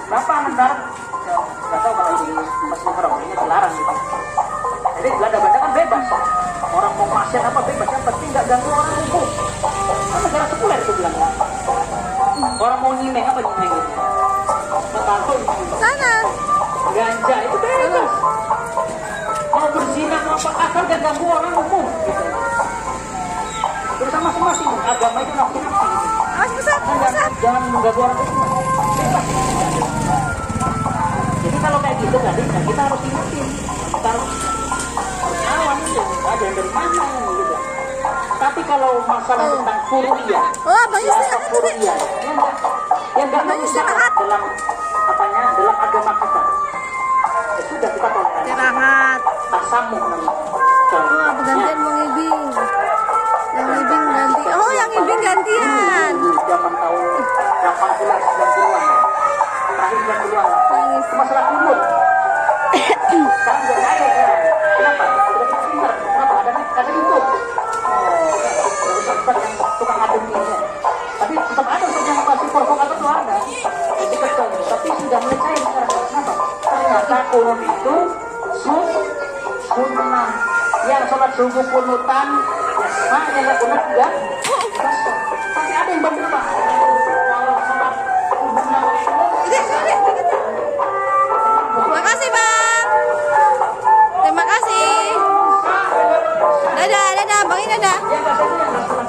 Kenapa mendarat? Nggak tahu kalau di Masjidil Haram ini dilarang gitu. Jadi Belanda kan bebas. Orang mau maksiat apa bebas, yang penting nggak ganggu orang hukum. Kan negara sekuler itu bilang. Orang mau nyimeng apa nyimeng gitu? Tato Sana. ganja itu bebas. Mau berzina mau apa asal dan ganggu orang umum gitu. Terus masing-masing agama itu nafsi-nafsi gitu. Jangan mengganggu orang umum. Bebas. Jadi kalau kayak gitu kan kita harus ingetin. Kita harus lawan itu. Ada yang dari mana yang gitu. Tapi kalau masalah tentang furu'iyah, siapa furu'iyah yang nggak merusak dalam apanya dalam agama kita. Ya sudah kita toleransi. Istirahat. Tasamuh namanya. Oh, pergantian mau ngibing. Yang ngibing ganti. Oh, yang ngibing gantian. Zaman tahun 80 90-an. Terakhir 90-an. Nangis. Masalah kunut. Sekarang udah nggak ada ya. Kenapa? Udah pintar. Kenapa? Ada YouTube. Baru sempat yang tukang adem ini. Tapi tetap ada yang masih provokator tuh ada. Jadi kesel. Tapi sudah mulai cair sekarang. Kenapa? Ternyata kunut itu sunnah. Yang sholat subuh kunutan, ya sama yang nggak kunut juga. Tapi ada yang berbeda. Kalau sholat subuh Terima kasih, Bang. Terima kasih. Dadah, dadah, Bang, dadah. ya nggak